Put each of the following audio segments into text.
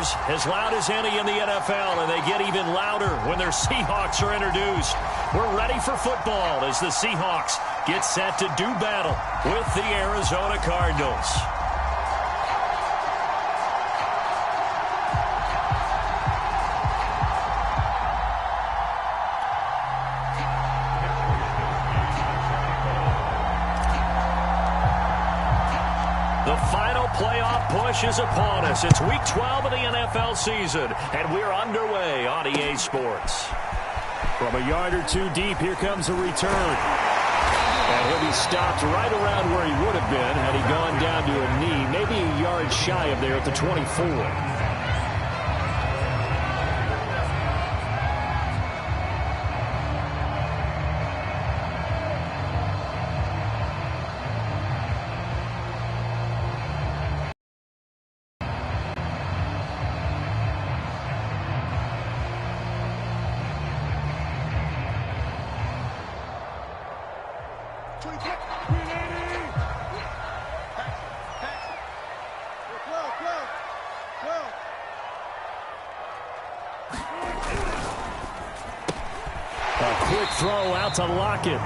cheers as loud as any in the NFL, and they get even louder when their Seahawks are introduced. We're ready for football as the Seahawks get set to do battle with the Arizona Cardinals. The final playoff push is upon us. It's Week 12 of the NFL season, and we're underway on EA Sports. From a yard or two deep, here comes a return. And he'll be stopped right around where he would have been had he gone down to a knee, maybe a yard shy of there at the 24. Quick throw out to Lockett.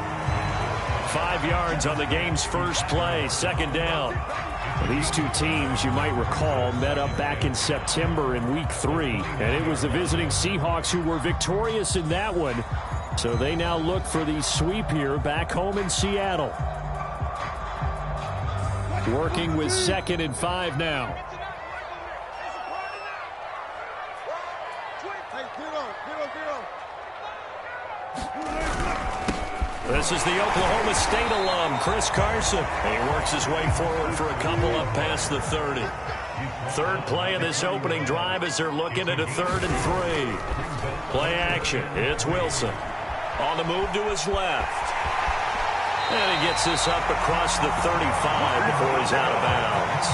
5 yards on the game's first play, second down. These two teams, you might recall, met up back in September in Week 3. And it was the visiting Seahawks who were victorious in that one. So they now look for the sweep here back home in Seattle. Working with 2nd and 5 now. This is the Oklahoma State alum, Chris Carson. And he works his way forward for a couple up past the 30. Third play of this opening drive as they're looking at a 3rd and 3. Play action. It's Wilson. On the move to his left. And he gets this up across the 35 before he's out of bounds.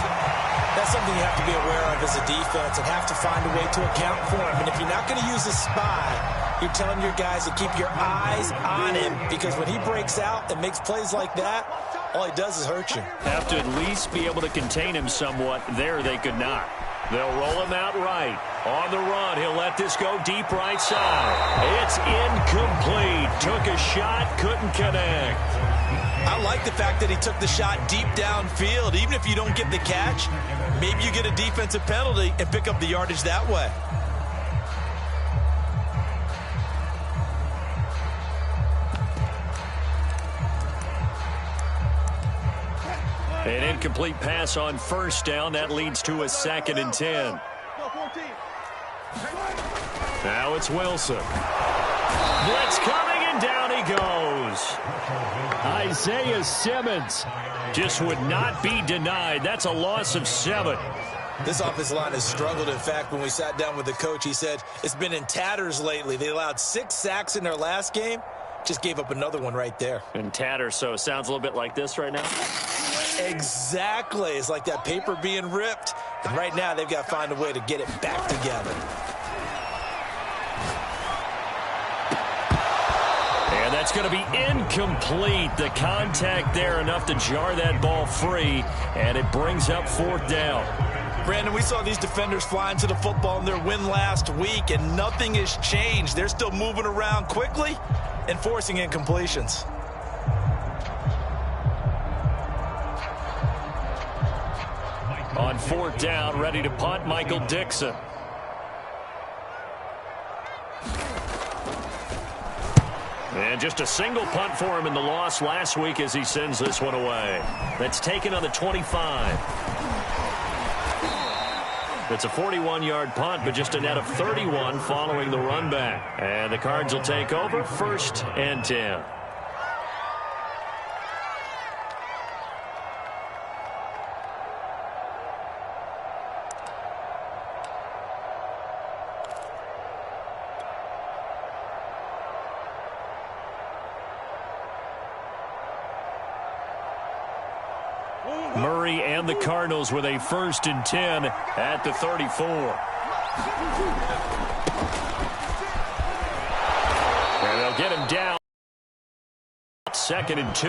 That's something you have to be aware of as a defense and have to find a way to account for him. And if you're not going to use a spy, you're telling your guys to keep your eyes on him, because when he breaks out and makes plays like that, all he does is hurt you. Have to at least be able to contain him somewhat. There they could not. They'll roll him out right. On the run, he'll let this go deep right side. It's incomplete. Took a shot, couldn't connect. I like the fact that he took the shot deep downfield. Even if you don't get the catch, maybe you get a defensive penalty and pick up the yardage that way. An incomplete pass on first down. That leads to a 2nd and 10. Now it's Wilson. Blitz coming, and down he goes. Isaiah Simmons just would not be denied. That's a loss of 7. This offensive line has struggled. In fact, when we sat down with the coach, he said it's been in tatters lately. They allowed 6 sacks in their last game. Just gave up another one right there. In tatters, so it sounds a little bit like this right now. Exactly. It's like that paper being ripped. And right now, they've got to find a way to get it back together. And that's going to be incomplete. The contact there enough to jar that ball free. And it brings up 4th down. Brandon, we saw these defenders flying to the football in their win last week, and nothing has changed. They're still moving around quickly and forcing incompletions. On 4th down, ready to punt, Michael Dixon. And just a single punt for him in the loss last week as he sends this one away. That's taken on the 25. It's a 41-yard punt, but just a net of 31 following the run back. And the Cards will take over, 1st and 10. Murray and the Cardinals with a 1st and 10 at the 34. And they'll get him down. 2nd and 2.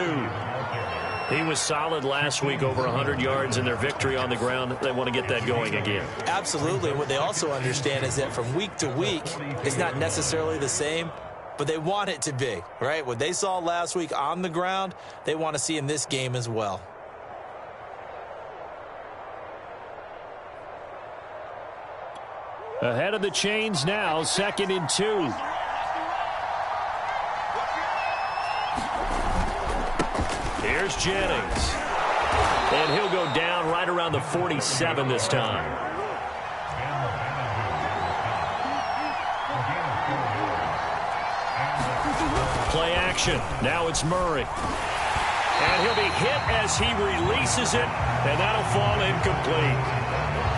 He was solid last week, over 100 yards in their victory on the ground. They want to get that going again. Absolutely. What they also understand is that from week to week, it's not necessarily the same, but they want it to be, right? What they saw last week on the ground, they want to see in this game as well. Ahead of the chains now, 2nd and 2. Here's Jennings. And he'll go down right around the 47 this time. Play action. Now it's Murray. And he'll be hit as he releases it, and that'll fall incomplete.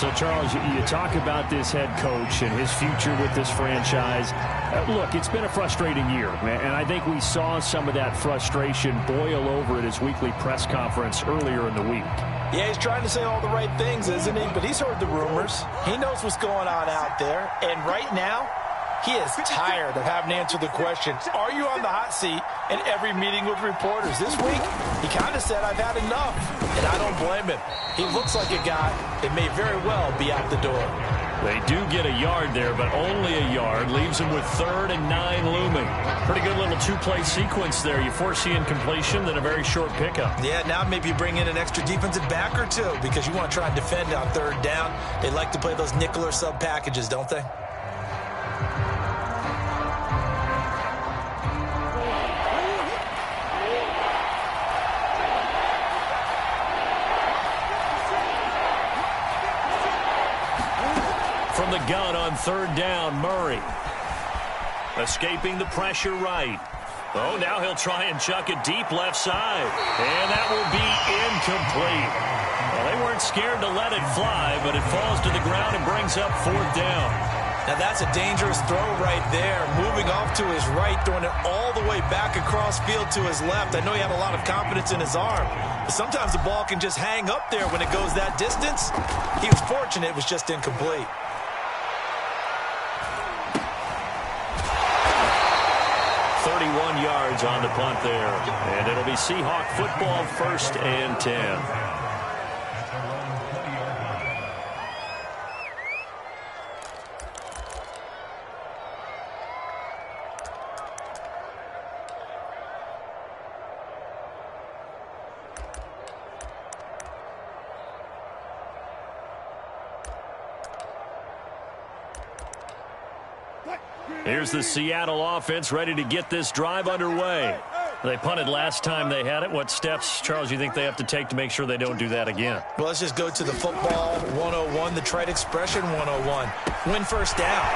So, Charles, you talk about this head coach and his future with this franchise. Look, it's been a frustrating year, and I think we saw some of that frustration boil over at his weekly press conference earlier in the week. Yeah, he's trying to say all the right things, isn't he? But he's heard the rumors. He knows what's going on out there. And right now, he is tired of having to answer the question, are you on the hot seat in every meeting with reporters? This week, he kind of said, I've had enough. And I don't blame him. He looks like a guy that may very well be out the door. They do get a yard there, but only a yard. Leaves them with 3rd and 9 looming. Pretty good little two-play sequence there. You force the incompletion, then a very short pickup. Yeah, now maybe you bring in an extra defensive back or two because you want to try and defend on 3rd down. They like to play those nickel or sub packages, don't they? From the gun on 3rd down, Murray. Escaping the pressure right. Oh, now he'll try and chuck it deep left side. And that will be incomplete. Well, they weren't scared to let it fly, but it falls to the ground and brings up 4th down. Now that's a dangerous throw right there. Moving off to his right, throwing it all the way back across field to his left. I know he had a lot of confidence in his arm, but sometimes the ball can just hang up there when it goes that distance. He was fortunate it was just incomplete. 31 yards on the punt there. And it'll be Seahawk football, 1st and 10. Here's the Seattle offense ready to get this drive underway. They punted last time they had it. What steps, Charles, you think they have to take to make sure they don't do that again? Well, let's just go to the football 101, the trite expression 101. Win 1st down.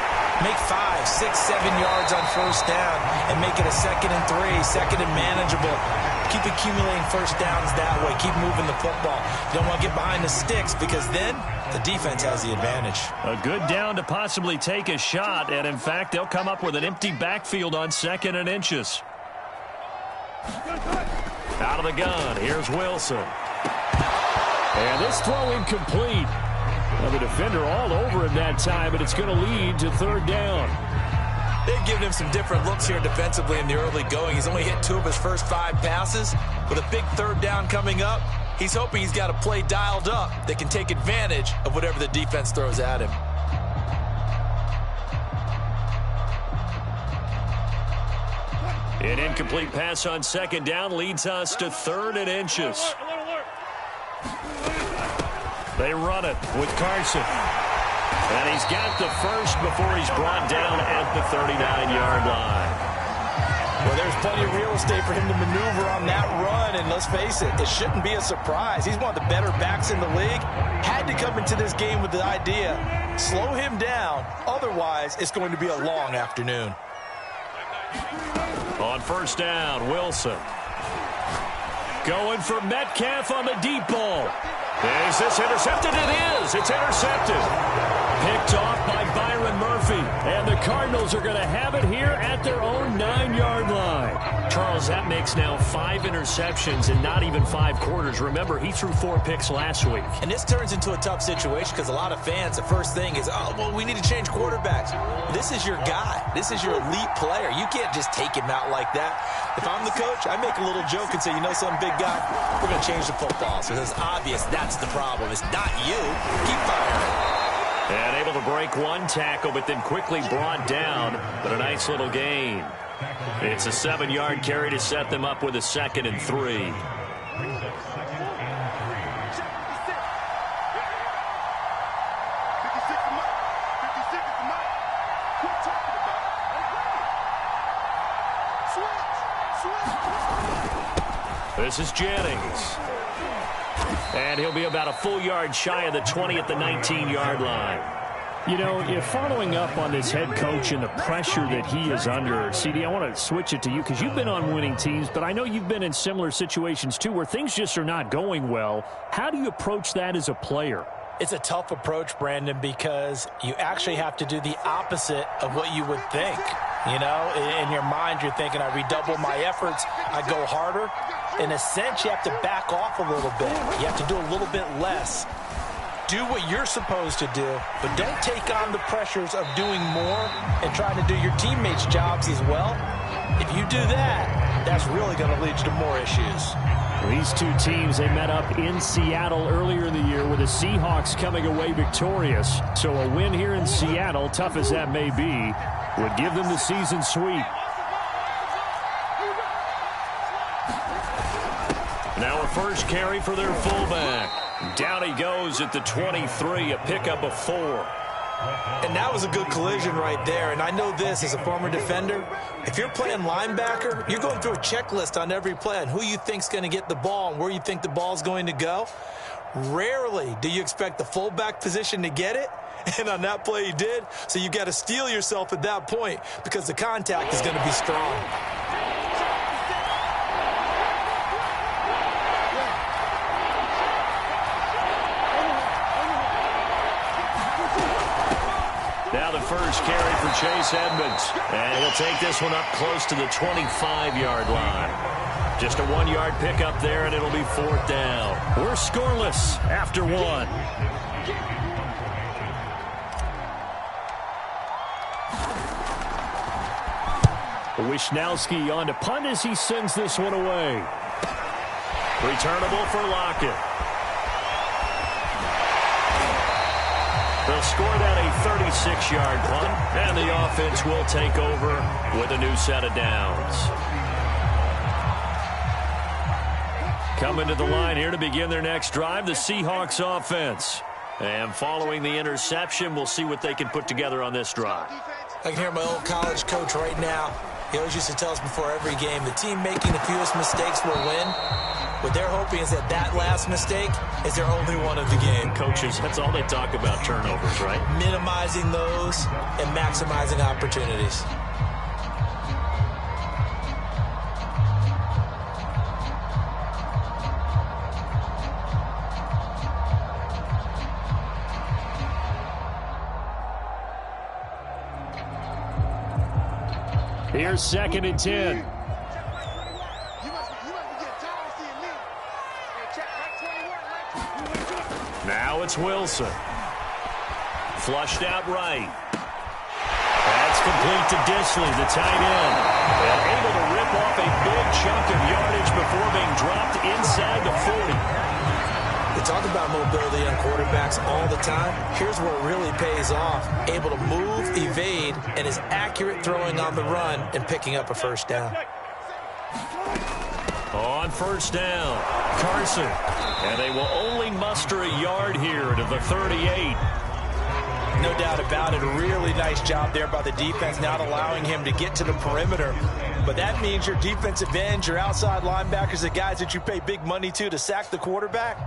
Make 5, 6, 7 yards on 1st down and make it a 2nd and 3, 2nd and manageable. Keep accumulating 1st downs that way. Keep moving the football. You don't want to get behind the sticks because then the defense has the advantage. A good down to possibly take a shot, and in fact, they'll come up with an empty backfield on 2nd and inches. Out of the gun, here's Wilson. And this throw incomplete. Well, the defender all over him that time, but it's going to lead to 3rd down. They've given him some different looks here defensively in the early going. He's only hit 2 of his first 5 passes. With a big 3rd down coming up, he's hoping he's got a play dialed up that can take advantage of whatever the defense throws at him. An incomplete pass on 2nd down leads us to 3rd and inches. They run it with Carson. And he's got the first before he's brought down at the 39-yard line. Well, there's plenty of real estate for him to maneuver on that run, and let's face it, it shouldn't be a surprise. He's one of the better backs in the league. Had to come into this game with the idea, slow him down, otherwise it's going to be a long afternoon. On 1st down, Wilson. Going for Metcalf on the deep ball. Is this intercepted? It is. It's intercepted. Picked off by Byron Murphy. And the Cardinals Eagles are going to have it here at their own 9-yard line. Charles, that makes now 5 interceptions in not even 5 quarters. Remember, he threw 4 picks last week. And this turns into a tough situation because a lot of fans, the first thing is, oh, well, we need to change quarterbacks. This is your guy. This is your elite player. You can't just take him out like that. If I'm the coach, I make a little joke and say, you know something, big guy, we're going to change the football. So it's obvious that's the problem. It's not you. Keep firing. And able to break one tackle, but then quickly brought down. But a nice little gain. It's a 7-yard carry to set them up with a 2nd and 3. This is Jennings. And he'll be about a full yard shy of the 20 at the 19-yard line. You know, if following up on this head coach and the pressure that he is under, CD, I want to switch it to you because you've been on winning teams, but I know you've been in similar situations too where things just are not going well. How do you approach that as a player? It's a tough approach, Brandon, because you actually have to do the opposite of what you would think. You know, in your mind, you're thinking, I redouble my efforts, I go harder. In a sense, you have to back off a little bit. You have to do a little bit less. Do what you're supposed to do, but don't take on the pressures of doing more and trying to do your teammates' jobs as well. If you do that, that's really going to lead you to more issues. These two teams, they met up in Seattle earlier in the year with the Seahawks coming away victorious. So a win here in Seattle, tough as that may be, would give them the season sweep. Now a first carry for their fullback. Down he goes at the 23, a pickup of 4. And that was a good collision right there. And I know this as a former defender. If you're playing linebacker, you're going through a checklist on every play on who you think's going to get the ball and where you think the ball's going to go. Rarely do you expect the fullback position to get it. And on that play he did. So you got to steel yourself at that point because the contact is going to be strong. Now the first carry for Chase Edmonds. And he'll take this one up close to the 25-yard line. Just a 1-yard pickup there, and it'll be 4th down. We're scoreless after 1. Wishnowski on to punt as he sends this one away. Returnable for Lockett. They'll score that a 36-yard punt, and the offense will take over with a new set of downs. Coming to the line here to begin their next drive, the Seahawks offense. And following the interception, we'll see what they can put together on this drive. I can hear my old college coach right now. He always used to tell us before every game, the team making the fewest mistakes will win. What they're hoping is that that last mistake is their only one of the game. Coaches, that's all they talk about, turnovers, right? Minimizing those and maximizing opportunities. Here's 2nd and 10. Now it's Wilson. Flushed out right. That's complete to Disley, the tight end. And able to rip off a big chunk of yardage before being dropped inside the 40. They talk about mobility on quarterbacks all the time. Here's where it really pays off. Able to move, evade, and is accurate throwing on the run and picking up a first down. On first down, Carson. And they will only muster a yard here to the 38. No doubt about it. A really nice job there by the defense, not allowing him to get to the perimeter. But that means your defensive ends, your outside linebackers, the guys that you pay big money to sack the quarterback,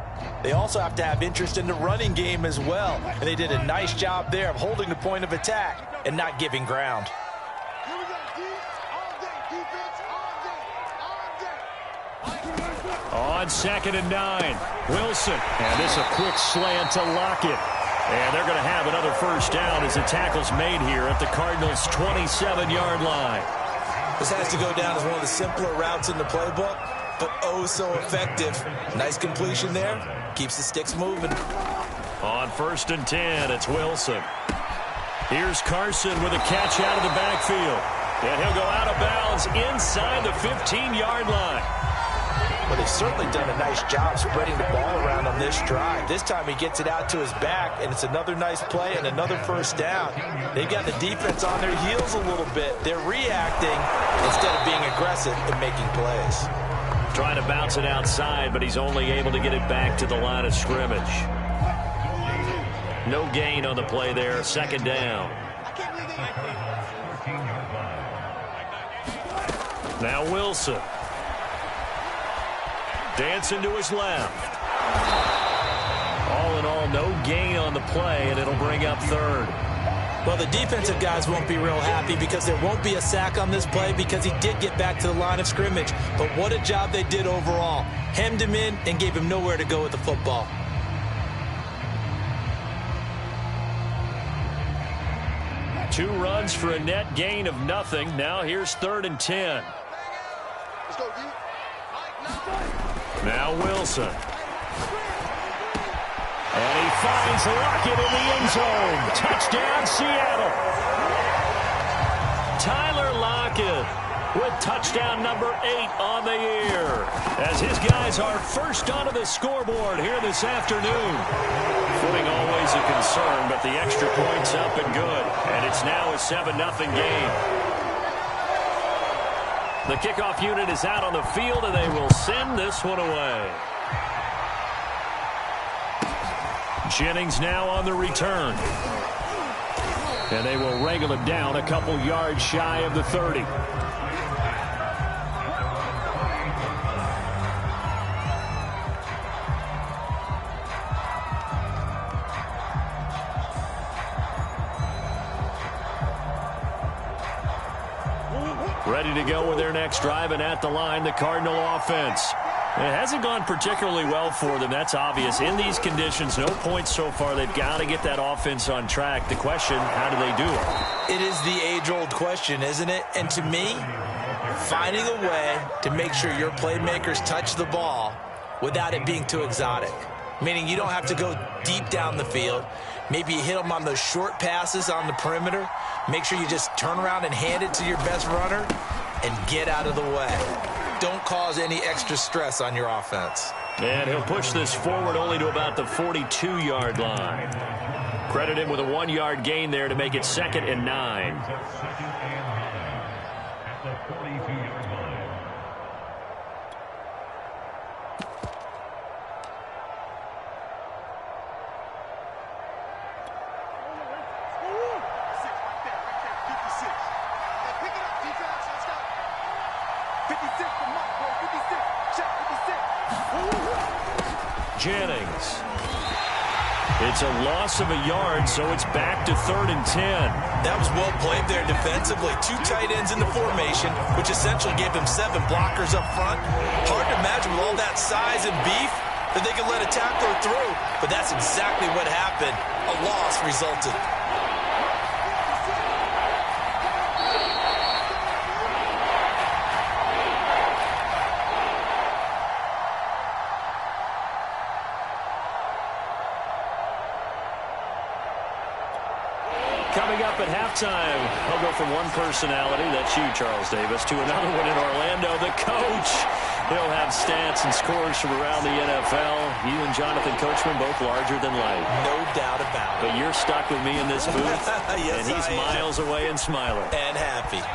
they also have to have interest in the running game as well. And they did a nice job there of holding the point of attack and not giving ground. On 2nd and 9, Wilson. And this a quick slant to Lockett. And they're going to have another first down as the tackle's made here at the Cardinals' 27-yard line. This has to go down as one of the simpler routes in the playbook, but oh so effective. Nice completion there. Keeps the sticks moving. On 1st and 10, it's Wilson. Here's Carson with a catch out of the backfield. And he'll go out of bounds inside the 15-yard line. Well, they've certainly done a nice job spreading the ball around on this drive. This time he gets it out to his back, and it's another nice play and another first down. They've got the defense on their heels a little bit. They're reacting instead of being aggressive and making plays. Trying to bounce it outside, but he's only able to get it back to the line of scrimmage. No gain on the play there. 2nd down. Now Wilson. Dancing to his left. All in all, no gain on the play, and it'll bring up 3rd. Well, the defensive guys won't be real happy because there won't be a sack on this play because he did get back to the line of scrimmage. But what a job they did overall. Hemmed him in and gave him nowhere to go with the football. Two runs for a net gain of nothing. Now here's 3rd and 10. Let's go, D. Now Wilson. And he finds Lockett in the end zone. Touchdown, Seattle. Tyler Lockett with touchdown number 8 on the year, as his guys are first onto the scoreboard here this afternoon. Footing always a concern, but the extra point's up and good, and it's now a 7-0 game. The kickoff unit is out on the field, and they will send this one away. Jennings now on the return. And they will wrangle him down a couple yards shy of the 30. Ready to go with their next drive, and at the line, the Cardinal offense. It hasn't gone particularly well for them. That's obvious. In these conditions, no points so far. They've got to get that offense on track. The question, how do they do it? It is the age-old question, isn't it? And to me, finding a way to make sure your playmakers touch the ball without it being too exotic. Meaning you don't have to go deep down the field. Maybe you hit them on those short passes on the perimeter. Make sure you just turn around and hand it to your best runner and get out of the way. Don't cause any extra stress on your offense. And he'll push this forward only to about the 42-yard line. Credit him with a 1-yard gain there to make it 2nd and 9. Jennings. It's a loss of a yard, so it's back to 3rd and 10. That was well played there defensively. 2 tight ends in the formation, which essentially gave him 7 blockers up front. Hard to imagine with all that size and beef that they could let a tackler through, but that's exactly what happened. A loss resulted. Coming up at halftime, I'll go from one personality, that's you, Charles Davis, to another one in Orlando, the coach. He'll have stats and scores from around the NFL. You and Jonathan Coachman, both larger than life. No doubt about it. But you're stuck with me in this booth, yes, and he's miles away and smiling. And happy.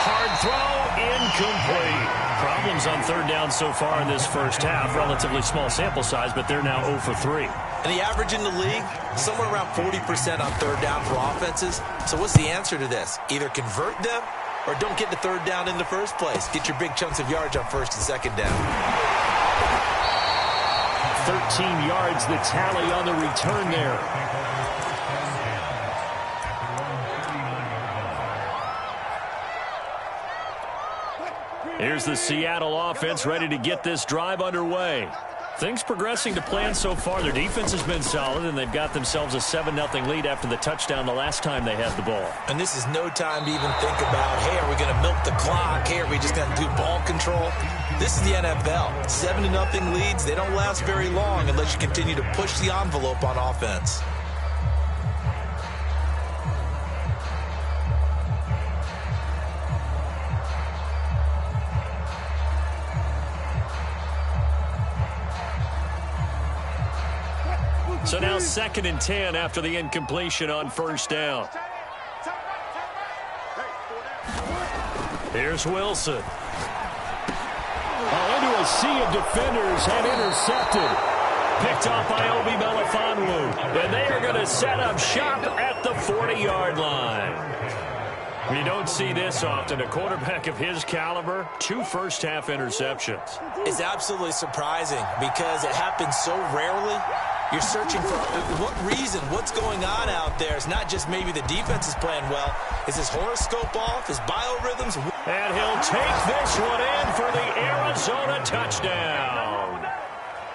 Hard throw, incomplete. Problems on 3rd down so far in this first half. Relatively small sample size, but they're now 0 for 3. And the average in the league, somewhere around 40% on 3rd down for offenses. So what's the answer to this? Either convert them or don't get the 3rd down in the first place. Get your big chunks of yards on 1st and 2nd down. 13 yards, the tally on the return there. Here's the Seattle offense ready to get this drive underway. Things progressing to plan so far. Their defense has been solid, and they've got themselves a 7-0 lead after the touchdown the last time they had the ball. And this is no time to even think about, hey, are we going to milk the clock? Hey, are we just going to do ball control? This is the NFL. 7-0 leads, they don't last very long unless you continue to push the envelope on offense. So now 2nd and 10 after the incompletion on first down. Here's Wilson. Into a sea of defenders and intercepted. Picked off by Obi Melifonwu. And they are going to set up shop at the 40-yard line. We don't see this often. A quarterback of his caliber, 2 first-half interceptions. It's absolutely surprising because it happens so rarely. You're searching for what reason, what's going on out there. It's not just maybe the defense is playing well. Is his horoscope off? His biorhythms? And he'll take this one in for the Arizona touchdown.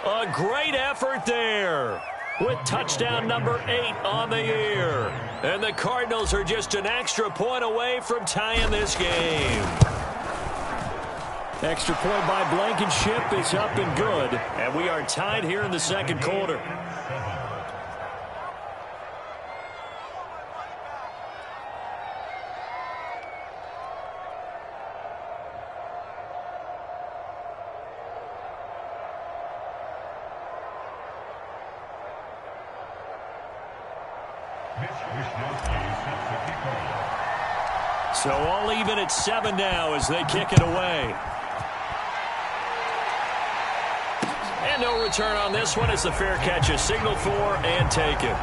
A great effort there with touchdown number 8 on the year. And the Cardinals are just an extra point away from tying this game. Extra point by Blankenship is up and good. And we are tied here in the second quarter. So all even at 7 now as they kick it away. And no return on this one as the fair catch is signaled for and taken.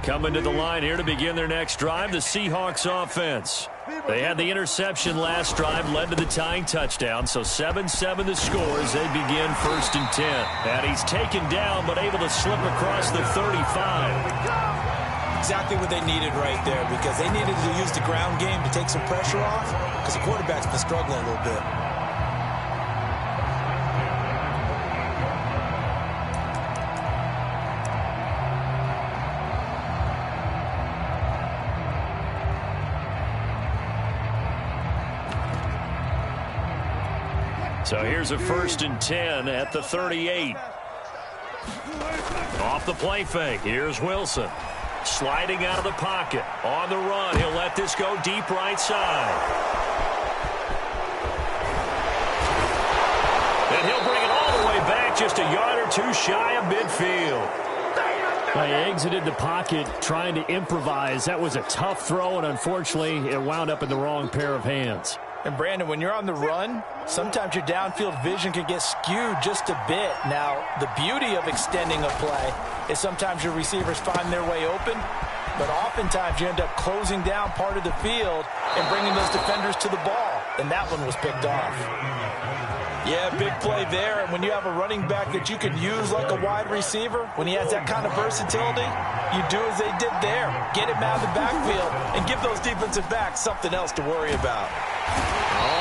Coming to the line here to begin their next drive, the Seahawks offense. They had the interception last drive, led to the tying touchdown, so 7-7 the score as they begin 1st and 10. And he's taken down but able to slip across the 35. Exactly what they needed right there because they needed to use the ground game to take some pressure off because the quarterback's been struggling a little bit. So here's a 1st and 10 at the 38. Off the play fake. Here's Wilson. Sliding out of the pocket. On the run. He'll let this go deep right side. And he'll bring it all the way back just a yard or 2 shy of midfield. They exited the pocket trying to improvise. That was a tough throw, and unfortunately, it wound up in the wrong pair of hands. And, Brandon, when you're on the run, sometimes your downfield vision can get skewed just a bit. Now, the beauty of extending a play is sometimes your receivers find their way open, but oftentimes you end up closing down part of the field and bringing those defenders to the ball, and that one was picked off. Yeah, big play there, and when you have a running back that you can use like a wide receiver, when he has that kind of versatility, you do as they did there. Get him out of the backfield and give those defensive backs something else to worry about.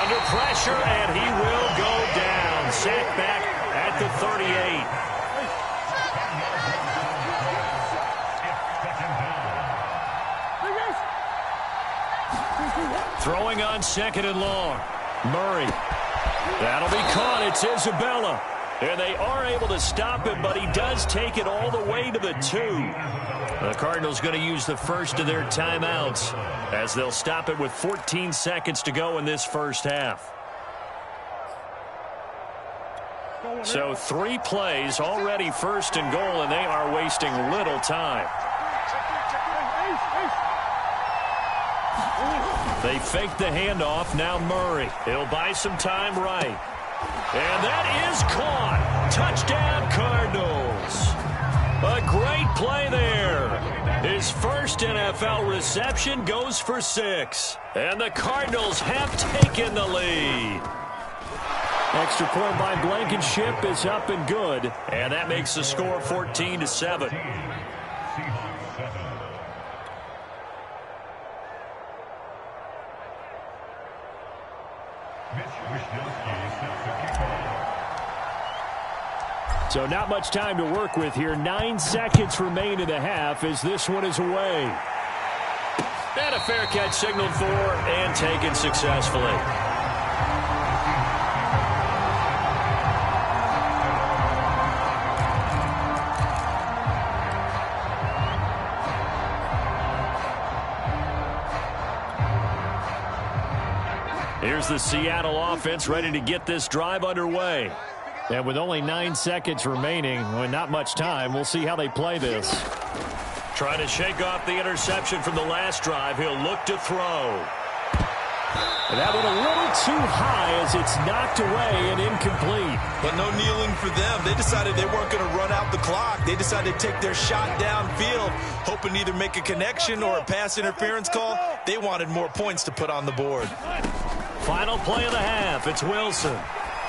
Under pressure, and he will go down. Sacked back at the 38. Throwing on 2nd and long. Murray. That'll be caught. It's Isabella. And they are able to stop him, but he does take it all the way to the 2. The Cardinals going to use the first of their timeouts as they'll stop it with 14 seconds to go in this first half. So 3 plays, already 1st and goal, and they are wasting little time. They fake the handoff. Now Murray. He'll buy some time right. And that is caught. Touchdown, Cardinals. A great play there. His first NFL reception goes for 6. And the Cardinals have taken the lead. Extra point by Blankenship is up and good. And that makes the score 14-7. So not much time to work with here. 9 seconds remain in the half as this one is away. And a fair catch signaled for and taken successfully. Here's the Seattle offense ready to get this drive underway. And with only 9 seconds remaining, well, not much time, we'll see how they play this. Trying to shake off the interception from the last drive. He'll look to throw. And that one a little too high as it's knocked away and incomplete. But no kneeling for them. They decided they weren't going to run out the clock. They decided to take their shot downfield, hoping to either make a connection or a pass interference call. They wanted more points to put on the board. Final play of the half. It's Wilson.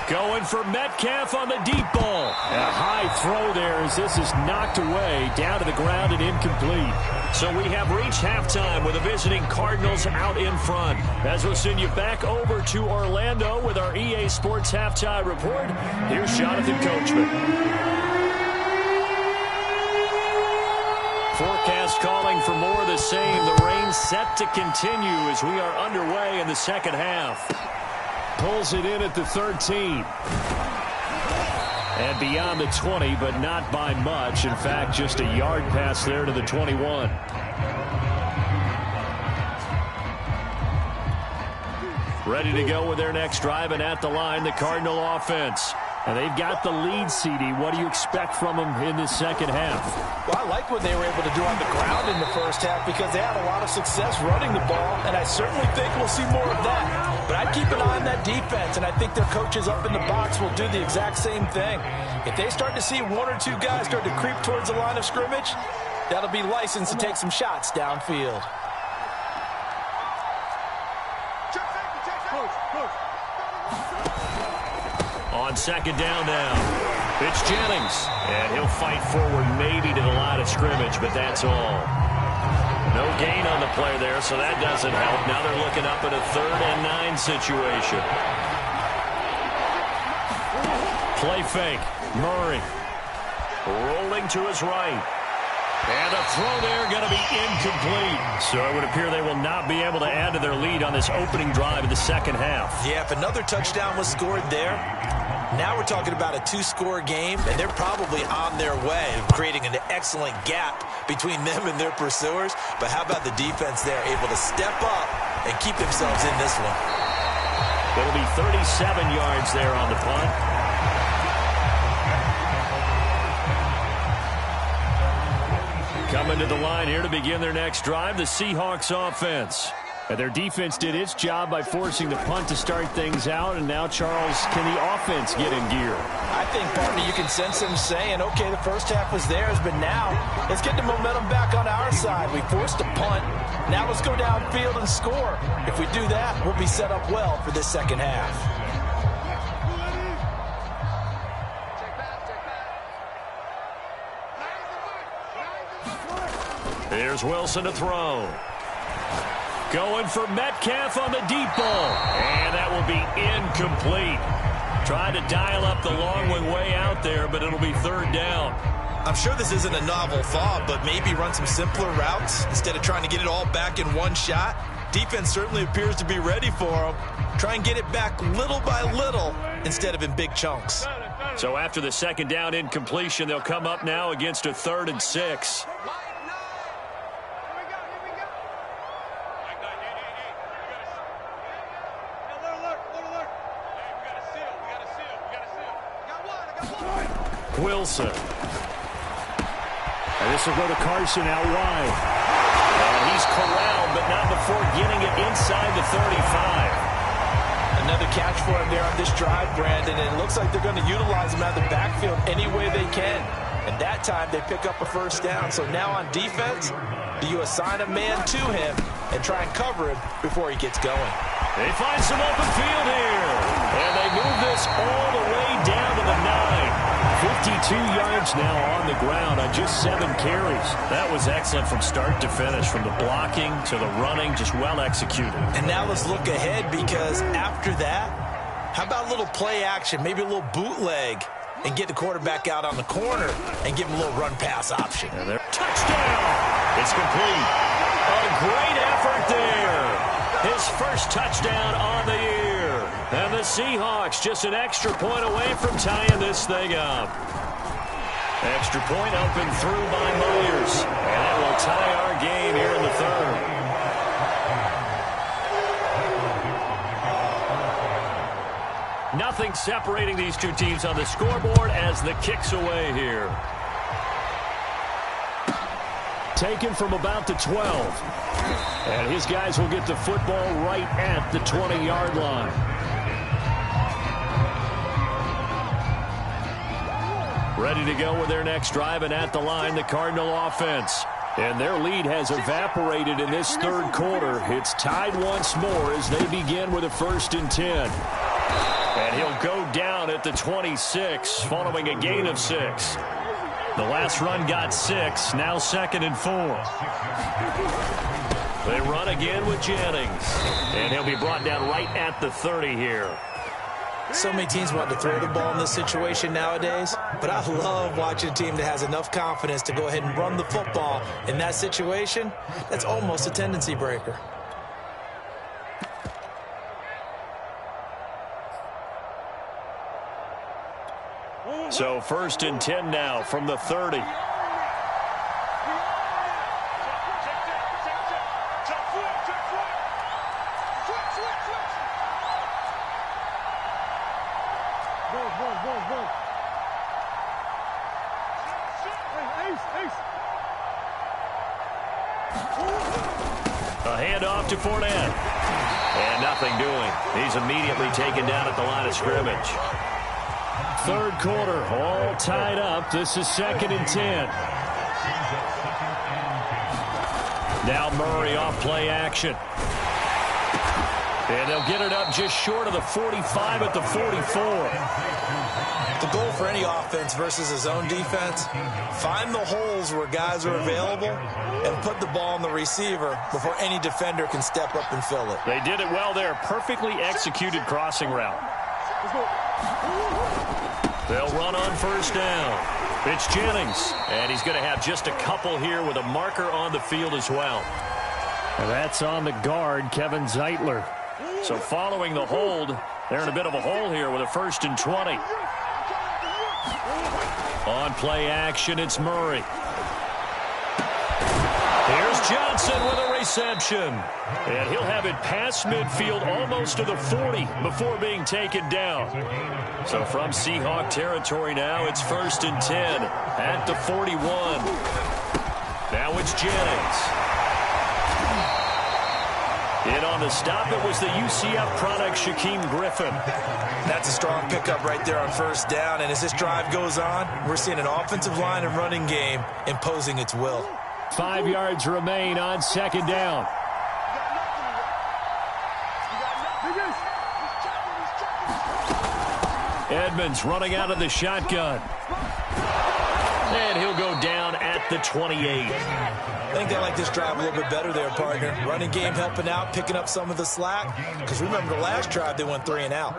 Going for Metcalf on the deep ball. A high throw there as this is knocked away, down to the ground and incomplete. So we have reached halftime with the visiting Cardinals out in front. As we'll send you back over to Orlando with our EA Sports Halftime Report, here's Jonathan Coachman. Forecast calling for more of the same. The rain set to continue as we are underway in the second half. Pulls it in at the 13. And beyond the 20, but not by much. In fact, just a yard pass there to the 21. Ready to go with their next drive, and at the line, the Cardinal offense. And they've got the lead, CD. What do you expect from them in this second half? Well, I like what they were able to do on the ground in the first half because they had a lot of success running the ball, and I certainly think we'll see more of that. But I'd keep an eye on that defense, and I think their coaches up in the box will do the exact same thing. If they start to see one or two guys start to creep towards the line of scrimmage, that'll be licensed to take some shots downfield. On second down now, it's Jennings. And he'll fight forward maybe to the line of scrimmage, but that's all. No gain on the play there, so that doesn't help. Now they're looking up at a 3rd and 9 situation. Play fake. Murray rolling to his right. And a throw there going to be incomplete. So it would appear they will not be able to add to their lead on this opening drive of the second half. Yeah, if another touchdown was scored there, now we're talking about a 2-score game, and they're probably on their way of creating an excellent gap between them and their pursuers. But how about the defense there, able to step up and keep themselves in this one? It'll be 37 yards there on the punt. Coming to the line here to begin their next drive, the Seahawks offense. And their defense did its job by forcing the punt to start things out. And now, Charles, can the offense get in gear? I think, partner, you can sense them saying, okay, the first half was theirs, but now let's get the momentum back on our side. We forced a punt. Now let's go downfield and score. If we do that, we'll be set up well for this second half. Here's Wilson to throw. Going for Metcalf on the deep ball. And that will be incomplete. Trying to dial up the long one way out there, but it'll be 3rd down. I'm sure this isn't a novel thought, but maybe run some simpler routes instead of trying to get it all back in one shot. Defense certainly appears to be ready for them. Try and get it back little by little instead of in big chunks. So after the second down incompletion, they'll come up now against a 3rd and 6. Wilson. And this will go to Carson out wide. And he's corralled, but not before getting it inside the 35. Another catch for him there on this drive, Brandon, and it looks like they're going to utilize him out of the backfield any way they can. And that time they pick up a 1st down. So now on defense, do you assign a man to him and try and cover him before he gets going? They find some open field here. And they move this all the way down to the 9. 52 yards now on the ground on just 7 carries. That was excellent from start to finish, from the blocking to the running, just well executed. And now let's look ahead, because after that, how about a little play action, maybe a little bootleg, and get the quarterback out on the corner and give him a little run-pass option. Touchdown! It's complete. A great effort there. His first touchdown on the year. And the Seahawks just an extra point away from tying this thing up. Extra point up and through by Myers. And that will tie our game here in the third. Nothing separating these two teams on the scoreboard as the kick's away here. Taken from about the 12. And his guys will get the football right at the 20-yard line. Ready to go with their next drive, and at the line, the Cardinal offense. And their lead has evaporated in this third quarter. It's tied once more as they begin with a 1st and 10. And he'll go down at the 26 following a gain of 6. The last run got 6, now 2nd and 4. They run again with Jennings. And he'll be brought down right at the 30 here. So many teams want to throw the ball in this situation nowadays, but I love watching a team that has enough confidence to go ahead and run the football in that situation. That's almost a tendency breaker. So 1st and 10 now from the 30. A handoff to Fournette. And nothing doing. He's immediately taken down at the line of scrimmage. Third quarter, all tied up. This is 2nd and 10. Now Murray off play action. And they'll get it up just short of the 45 at the 44. The goal for any offense versus a zone defense, find the holes where guys are available and put the ball on the receiver before any defender can step up and fill it. They did it well there. Perfectly executed crossing route. They'll run on 1st down. It's Jennings. And he's going to have just a couple here with a marker on the field as well. And that's on the guard, Kevin Zeitler. So following the hold, they're in a bit of a hole here with a 1st and 20. On play action, it's Murray. Here's Johnson with a reception. And he'll have it past midfield almost to the 40 before being taken down. So from Seahawk territory now, it's 1st and 10 at the 41. Now it's Jennings. In on the stop, it was the UCF product, Shaquem Griffin. That's a strong pickup right there on 1st down. And as this drive goes on, we're seeing an offensive line and running game imposing its will. 5 yards remain on 2nd down. Edmonds running out of the shotgun. And he'll go down at the 28. I think they like this drive a little bit better there, partner. Running game helping out, picking up some of the slack. Because remember the last drive, they went 3 and out.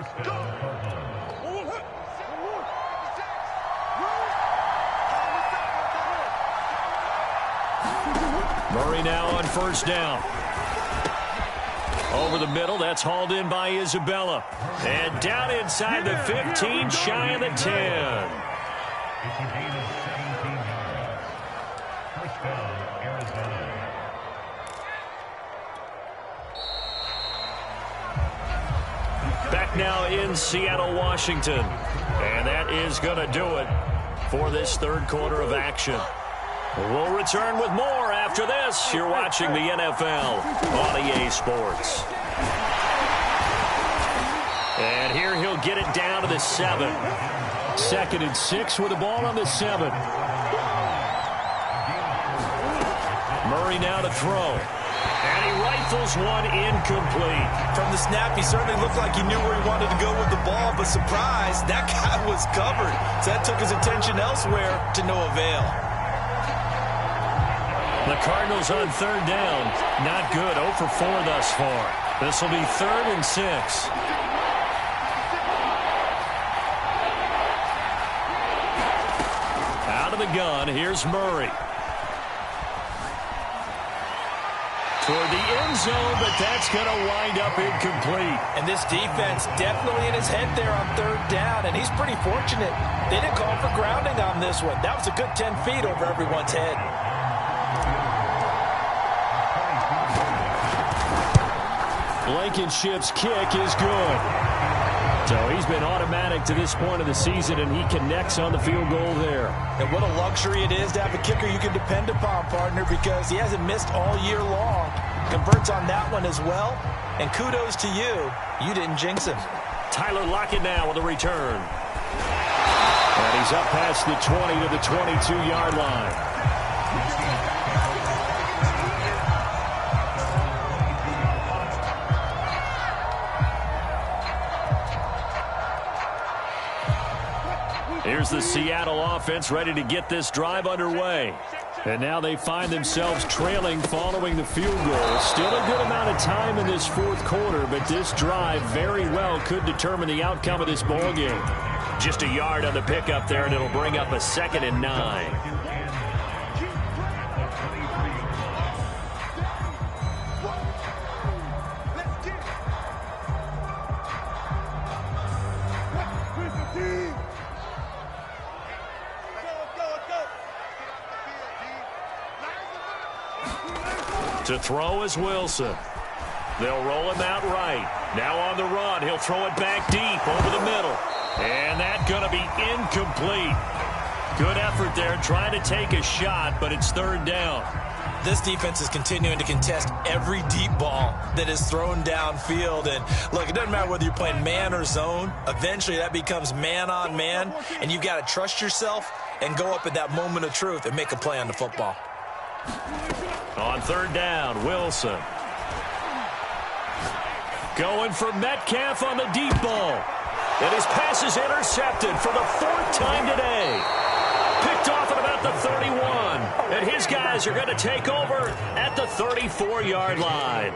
Murray now on 1st down. Over the middle, that's hauled in by Isabella. And down inside the 15, shy of the 10. Back now in Seattle, Washington. And that is going to do it for this third quarter of action. We'll return with more after this. You're watching the NFL on EA Sports. And here he'll get it down to the 7. 2nd and 6 with the ball on the 7. Murray now to throw. And he rifles one incomplete. From the snap, he certainly looked like he knew where he wanted to go with the ball, but surprise, that guy was covered. So that took his attention elsewhere to no avail. The Cardinals on third down. Not good. 0 for 4 thus far. This will be 3rd and 6. Out of the gun, here's Murray. Toward the end zone, but that's going to wind up incomplete. And this defense definitely in his head there on third down, and he's pretty fortunate. They didn't call for grounding on this one. That was a good 10 feet over everyone's head. Blankenship's kick is good. So he's been automatic to this point of the season, and he connects on the field goal there. And what a luxury it is to have a kicker you can depend upon, partner, because he hasn't missed all year long. Converts on that one as well. And kudos to you. You didn't jinx him. Tyler Lockett now with a return. And he's up past the 20 to the 22-yard line. Here's the Seattle offense ready to get this drive underway. And now they find themselves trailing following the field goal. Still a good amount of time in this fourth quarter, but this drive very well could determine the outcome of this ball game. Just a yard on the pickup there, and it'll bring up a 2nd and 9. To throw is Wilson. They'll roll him out right. Now on the run, he'll throw it back deep over the middle. And that's going to be incomplete. Good effort there, trying to take a shot, but it's 3rd down. This defense is continuing to contest every deep ball that is thrown downfield. And, look, it doesn't matter whether you're playing man or zone. Eventually, that becomes man-on-man, and you've got to trust yourself and go up at that moment of truth and make a play on the football. On 3rd down, Wilson. Going for Metcalf on the deep ball. And his pass is intercepted for the 4th time today. Picked off at about the 31. And his guys are going to take over at the 34-yard line.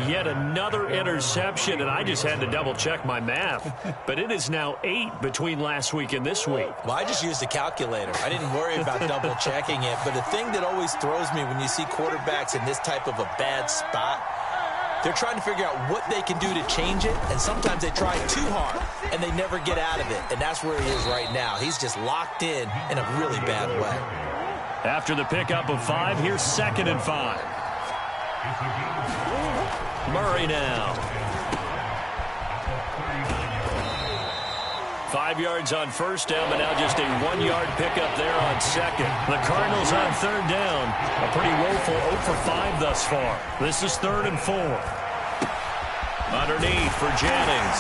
Yet another interception, and I just had to double-check my math. But it is now 8 between last week and this week. Well, I just used a calculator. I didn't worry about double-checking it. But the thing that always throws me when you see quarterbacks in this type of a bad spot, they're trying to figure out what they can do to change it, and sometimes they try too hard, and they never get out of it. And that's where he is right now. He's just locked in a really bad way. After the pickup of 5, here's 2nd and 5. Murray now. 5 yards on 1st down, but now just a 1-yard pickup there on 2nd. The Cardinals on 3rd down. A pretty woeful 0 for 5 thus far. This is 3rd and 4. Underneath for Jennings.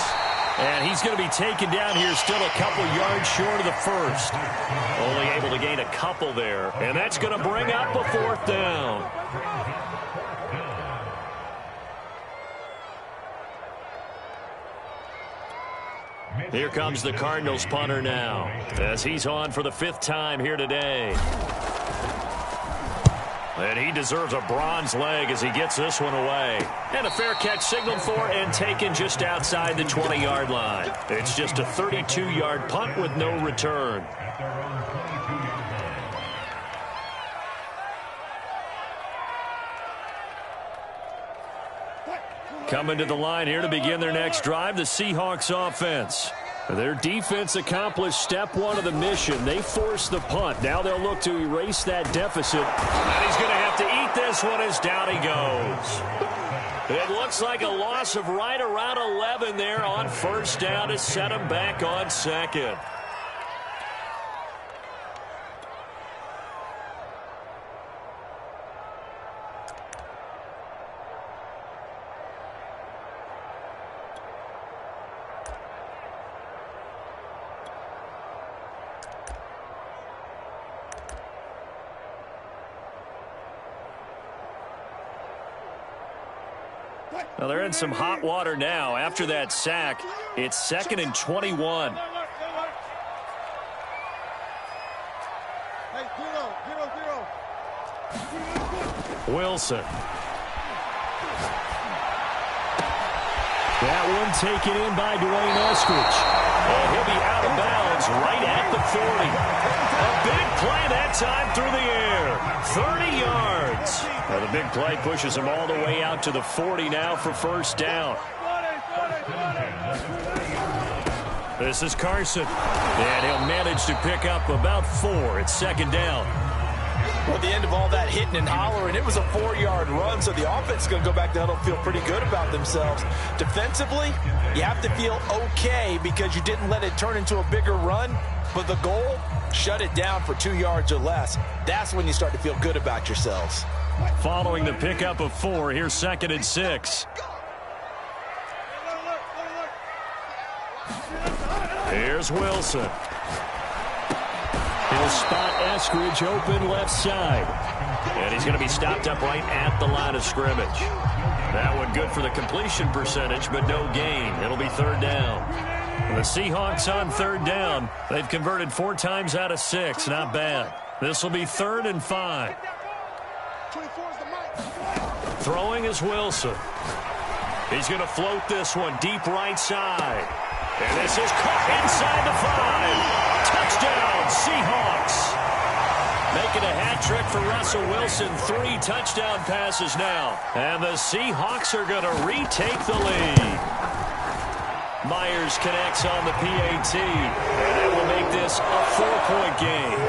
And he's going to be taken down here still a couple yards short of the 1st. Only able to gain a couple there. And that's going to bring up a 4th down. Here comes the Cardinals punter now, as he's on for the 5th time here today. And he deserves a bronze leg as he gets this one away. And a fair catch signaled for and taken just outside the 20-yard line. It's just a 32-yard punt with no return. Coming to the line here to begin their next drive, the Seahawks offense. Their defense accomplished step 1 of the mission. They forced the punt. Now they'll look to erase that deficit. And he's going to have to eat this one as down he goes. It looks like a loss of right around 11 there on 1st down to set him back on 2nd. Well, they're in some hot water now. After that sack, it's 2nd and 21. Wilson. That one taken in by Dwayne Eskridge. And he'll be out of bounds right at the 40. A big play that time through the air. 30 yards. Well, the big play pushes him all the way out to the 40 now for first down. This is Carson. And he'll manage to pick up about 4. It's 2nd down. Well, at the end of all that hitting and hollering, it was a 4-yard run, so the offense is going to go back to huddle, feel pretty good about themselves. Defensively, you have to feel okay because you didn't let it turn into a bigger run, but the goal, shut it down for 2 yards or less. That's when you start to feel good about yourselves. Following the pickup of 4, here's 2nd and 6. Here's Wilson. He'll spot Eskridge open left side. And he's going to be stopped up right at the line of scrimmage. That one good for the completion percentage, but no gain. It'll be 3rd down. The Seahawks on 3rd down. They've converted 4 times out of 6. Not bad. This will be 3rd and 5. Throwing is Wilson. He's going to float this one deep right side. And this is caught inside the 5. Touchdown, Seahawks. Making a hat trick for Russell Wilson. 3 touchdown passes now. And the Seahawks are going to retake the lead. Myers connects on the PAT. And that will make this a 4-point game.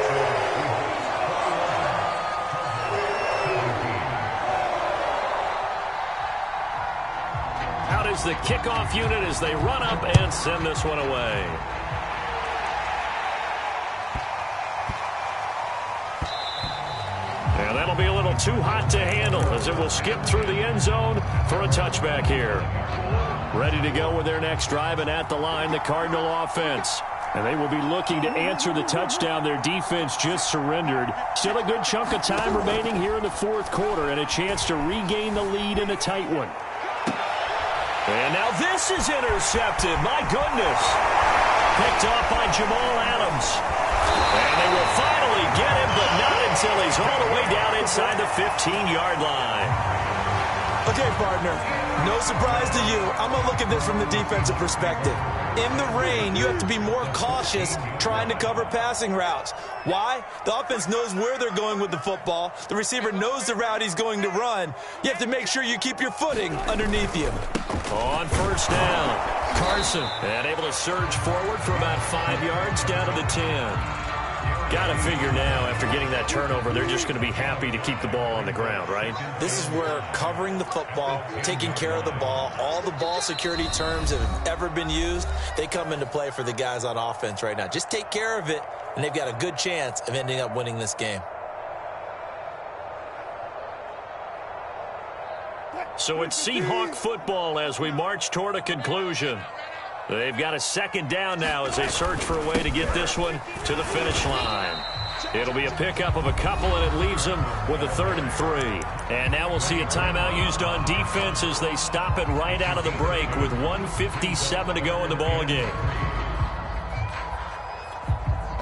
Out is the kickoff unit as they run up and send this one away. And that'll be a little too hot to handle as it will skip through the end zone for a touchback here. Ready to go with their next drive, and at the line, the Cardinal offense. And they will be looking to answer the touchdown their defense just surrendered. Still a good chunk of time remaining here in the 4th quarter and a chance to regain the lead in a tight one. And now this is intercepted. My goodness. Picked off by Jamal Adams. And they will finally get him, but not until he's all the way down inside the 15-yard line. Okay, partner, no surprise to you. I'm going to look at this from the defensive perspective. In the rain, you have to be more cautious trying to cover passing routes. Why? The offense knows where they're going with the football. The receiver knows the route he's going to run. You have to make sure you keep your footing underneath you. On first down, Carson. And able to surge forward for about 5 yards down to the 10. Got to figure now, after getting that turnover, they're just going to be happy to keep the ball on the ground, right? This is where covering the football, taking care of the ball, all the ball security terms that have ever been used, they come into play for the guys on offense right now. Just take care of it, and they've got a good chance of ending up winning this game. So it's Seahawk football as we march toward a conclusion. They've got a 2nd down now as they search for a way to get this one to the finish line. It'll be a pickup of a couple, and it leaves them with a 3rd and 3. And now we'll see a timeout used on defense as they stop it right out of the break with 1:57 to go in the ballgame.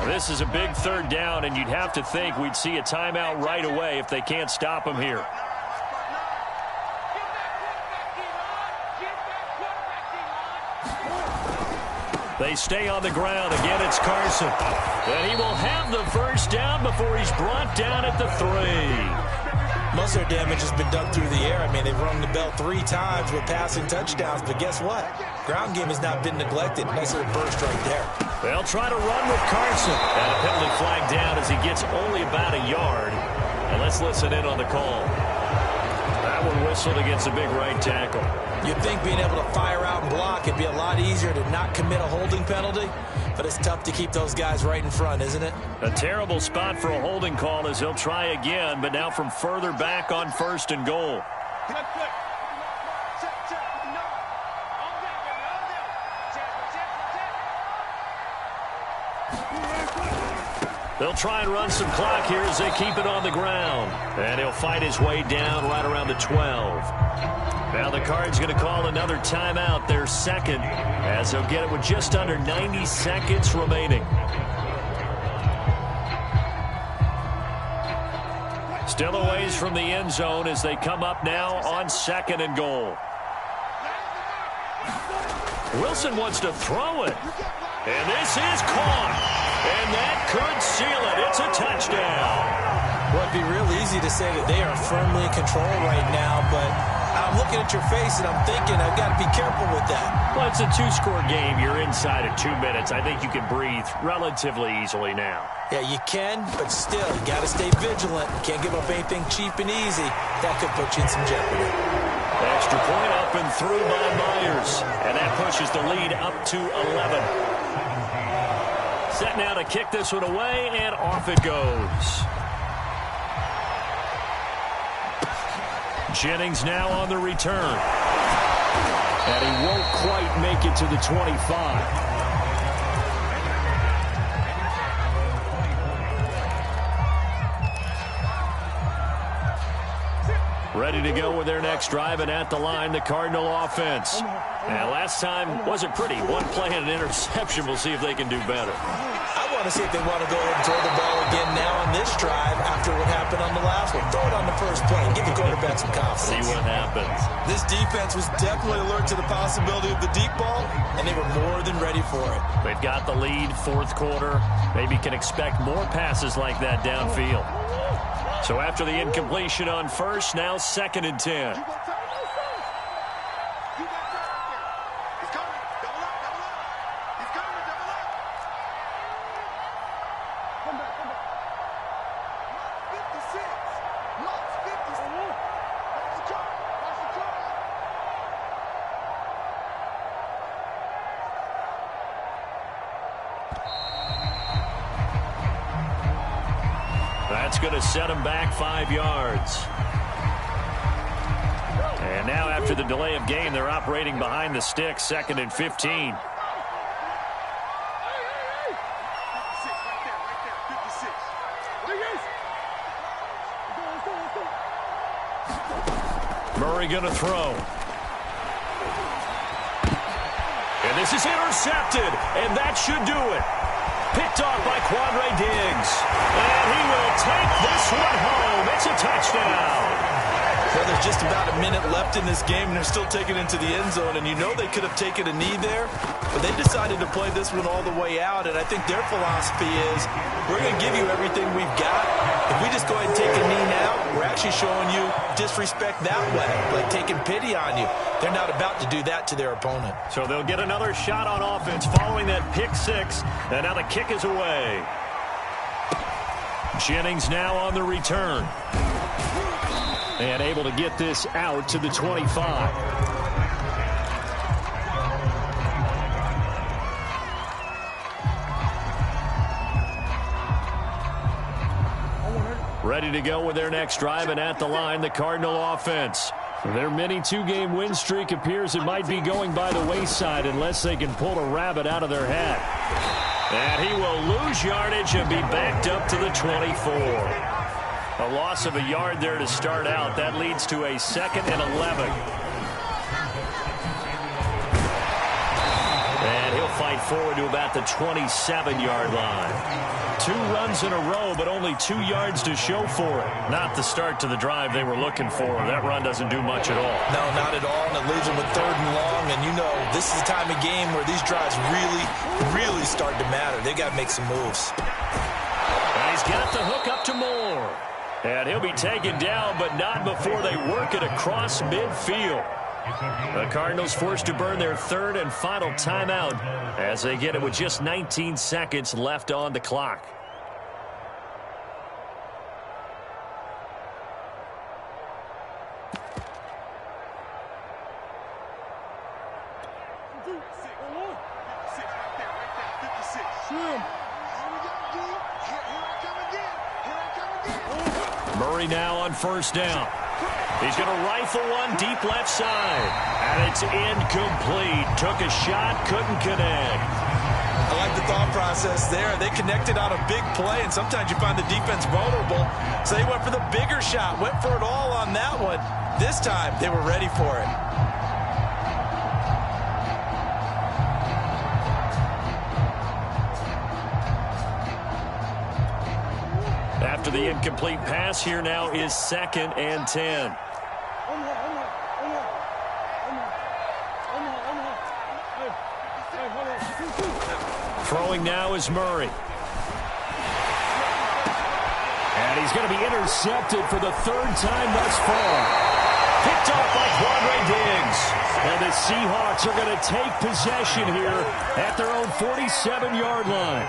This is a big 3rd down, and you'd have to think we'd see a timeout right away if they can't stop them here. They stay on the ground. Again, it's Carson. And he will have the first down before he's brought down at the 3. Most of their damage has been done through the air. I mean, they've rung the bell 3 times with passing touchdowns, but guess what? Ground game has not been neglected. Nice little burst right there. They'll try to run with Carson. And a penalty flag down as he gets only about a yard. And let's listen in on the call. That one whistled against a big right tackle. You'd think being able to fire out and block it'd be a lot easier to not commit a holding penalty, but it's tough to keep those guys right in front, isn't it? A terrible spot for a holding call as he'll try again, but now from further back on 1st and goal. They'll try and run some clock here as they keep it on the ground. And he'll fight his way down right around the 12. Now the Cards going to call another timeout, their second, as they'll get it with just under 90 seconds remaining. Still a ways from the end zone as they come up now on 2nd and goal. Wilson wants to throw it. And this is caught. And that could seal it. It's a touchdown. Well, it'd be real easy to say that they are firmly in control right now, but I'm looking at your face and I'm thinking I've got to be careful with that. Well, it's a 2-score game. You're inside of 2 minutes. I think you can breathe relatively easily now. Yeah, you can, but still, you got to stay vigilant. You can't give up anything cheap and easy. That could put you in some jeopardy. Extra point up and through by Myers. And that pushes the lead up to 11. Set now to kick this one away, and off it goes. Jennings now on the return. And he won't quite make it to the 25. Ready to go with their next drive, and at the line, the Cardinal offense. And last time wasn't pretty. One play and an interception. We'll see if they can do better. I want to see if they want to go ahead and throw the ball again now on this drive after what happened on the last one. Throw it on the first play and give the quarterback some confidence. See what happens. This defense was definitely alert to the possibility of the deep ball, and they were more than ready for it. They've got the lead, 4th quarter. Maybe can expect more passes like that downfield. So after the incompletion on first, now 2nd and 10. That's going to set him back 5 yards. And now after the delay of game, they're operating behind the sticks, 2nd and 15. Murray going to throw. And this is intercepted, and that should do it. Picked off by Quandre Diggs. And he will take this one home. It's a touchdown. Well, there's just about a minute left in this game, and they're still taking it into the end zone. And you know they could have taken a knee there, but they decided to play this one all the way out. And I think their philosophy is, we're going to give you everything we've got. If we just go ahead and take a knee now, we're actually showing you disrespect that way, like taking pity on you. They're not about to do that to their opponent. So they'll get another shot on offense following that pick 6. And now the kick is away. Jennings now on the return. And able to get this out to the 25. Ready to go with their next drive, and at the line, the Cardinal offense. Their mini 2-game win streak appears it might be going by the wayside unless they can pull a rabbit out of their hat. And he will lose yardage and be backed up to the 24. A loss of a yard there to start out. That leads to a 2nd and 11. And he'll fight forward to about the 27-yard line. 2 runs in a row, but only 2 yards to show for it. Not the start to the drive they were looking for. That run doesn't do much at all. No, not at all, and it leaves them with 3rd and long. And you know, this is the time of game where these drives really start to matter. They got to make some moves. And he's got the hook up to Moore. And he'll be taken down, but not before they work it across midfield. The Cardinals forced to burn their 3rd and final timeout as they get it with just 19 seconds left on the clock. Murray now on 1st down. He's going to rifle one deep left side. And it's incomplete. Took a shot, couldn't connect. I like the thought process there. They connected on a big play, and sometimes you find the defense vulnerable. So they went for the bigger shot, went for it all on that one. This time, they were ready for it. After the incomplete pass, here now is 2nd and 10. Throwing now is Murray. And he's going to be intercepted for the 3rd time thus far. Picked off by Quandre Diggs. And the Seahawks are going to take possession here at their own 47-yard line.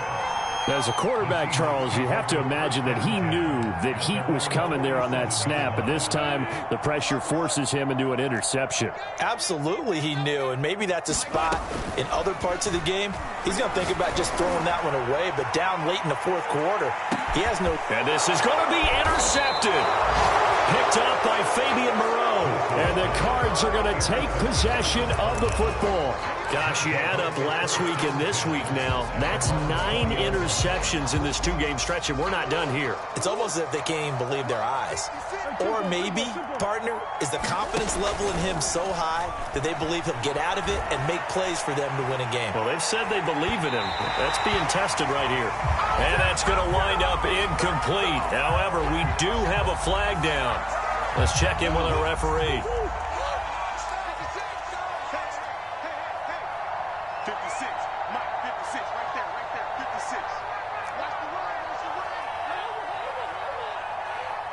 As a quarterback, Charles, you have to imagine that he knew that heat was coming there on that snap, and this time the pressure forces him into an interception. Absolutely he knew, and maybe that's a spot in other parts of the game. He's going to think about just throwing that one away, but down late in the 4th quarter, he has no... And this is going to be intercepted. Picked up by Fabian Moreau. And the Cards are going to take possession of the football. Gosh, you add up last week and this week now. That's 9 interceptions in this 2-game stretch, and we're not done here. It's almost as if they can't even believe their eyes. Or maybe, partner, is the confidence level in him so high that they believe he'll get out of it and make plays for them to win a game. Well, they've said they believe in him. That's being tested right here. And that's going to wind up incomplete. However, we do have a flag down. Let's check in with our referee. 56. Mike, 56. Right there. 56. Watch the run. Watch the run.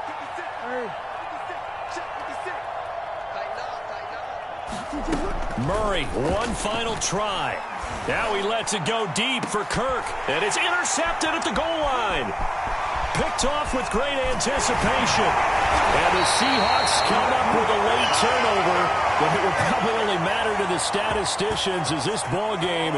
56. 56. Check 56. Tighten up. Murray, one final try. Now he lets it go deep for Kirk. And it's intercepted at the goal line. Picked off with great anticipation. And the Seahawks come up with a late turnover, but it will probably only matter to the statisticians as this ball game